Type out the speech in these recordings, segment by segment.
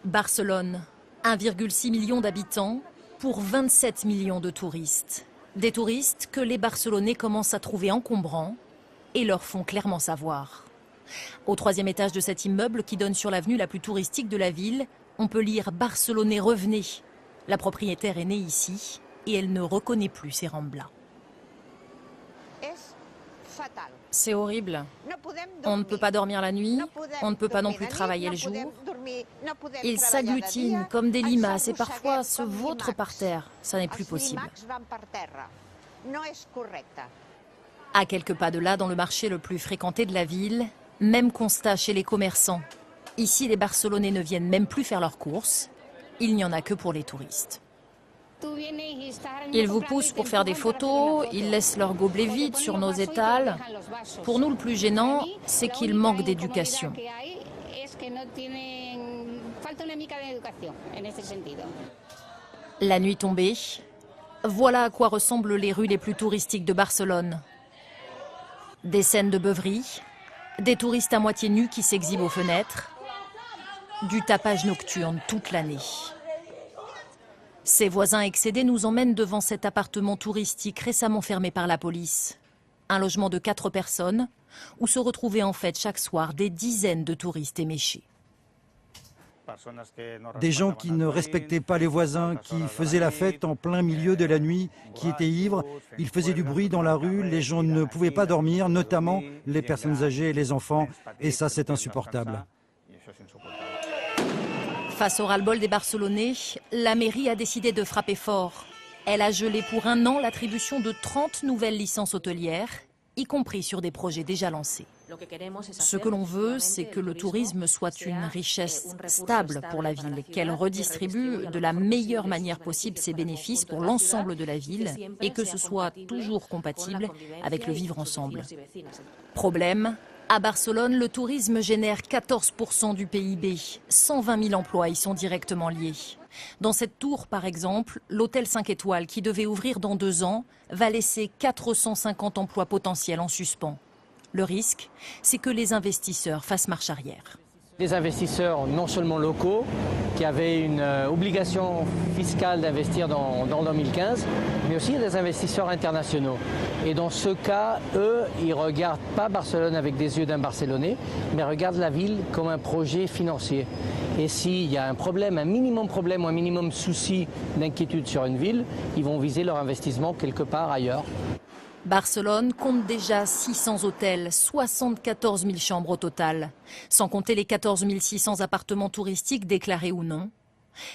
Barcelone, 1,6 million d'habitants pour 27 millions de touristes. Des touristes que les Barcelonais commencent à trouver encombrants et leur font clairement savoir. Au 3e étage de cet immeuble qui donne sur l'avenue la plus touristique de la ville, on peut lire « Barcelonais, revenez ». La propriétaire est née ici et elle ne reconnaît plus ses Ramblas. C'est horrible. On ne peut pas dormir la nuit, on ne peut pas non plus travailler le jour. Ils s'agglutinent comme des limaces et parfois se vautrent par terre. Ça n'est plus possible. À quelques pas de là, dans le marché le plus fréquenté de la ville, même constat chez les commerçants. Ici, les Barcelonais ne viennent même plus faire leurs courses. Il n'y en a que pour les touristes. Ils vous poussent pour faire des photos, ils laissent leurs gobelets vides sur nos étals. Pour nous, le plus gênant, c'est qu'ils manquent d'éducation. La nuit tombée, voilà à quoi ressemblent les rues les plus touristiques de Barcelone. Des scènes de beuverie, des touristes à moitié nus qui s'exhibent aux fenêtres, du tapage nocturne toute l'année. Ses voisins excédés nous emmènent devant cet appartement touristique récemment fermé par la police. Un logement de 4 personnes où se retrouvaient en fait chaque soir des dizaines de touristes éméchés. Des gens qui ne respectaient pas les voisins, qui faisaient la fête en plein milieu de la nuit, qui étaient ivres. Ils faisaient du bruit dans la rue, les gens ne pouvaient pas dormir, notamment les personnes âgées et les enfants. Et ça, c'est insupportable. Face au ras-le-bol des Barcelonais, la mairie a décidé de frapper fort. Elle a gelé pour 1 an l'attribution de 30 nouvelles licences hôtelières, y compris sur des projets déjà lancés. Ce que l'on veut, c'est que le tourisme soit une richesse stable pour la ville, qu'elle redistribue de la meilleure manière possible ses bénéfices pour l'ensemble de la ville et que ce soit toujours compatible avec le vivre ensemble. Problème, à Barcelone, le tourisme génère 14% du PIB. 120 000 emplois y sont directement liés. Dans cette tour, par exemple, l'hôtel 5 étoiles, qui devait ouvrir dans 2 ans, va laisser 450 emplois potentiels en suspens. Le risque, c'est que les investisseurs fassent marche arrière. Des investisseurs non seulement locaux, qui avaient une obligation fiscale d'investir dans 2015, mais aussi des investisseurs internationaux. Et dans ce cas, eux, ils ne regardent pas Barcelone avec des yeux d'un Barcelonais, mais regardent la ville comme un projet financier. Et s'il y a un problème, un minimum problème ou un minimum souci d'inquiétude sur une ville, ils vont viser leur investissement quelque part ailleurs. Barcelone compte déjà 600 hôtels, 74 000 chambres au total, sans compter les 14 600 appartements touristiques déclarés ou non.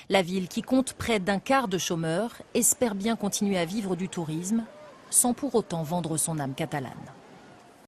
La ville, qui compte près d'un quart de chômeurs, espère bien continuer à vivre du tourisme, sans pour autant vendre son âme catalane.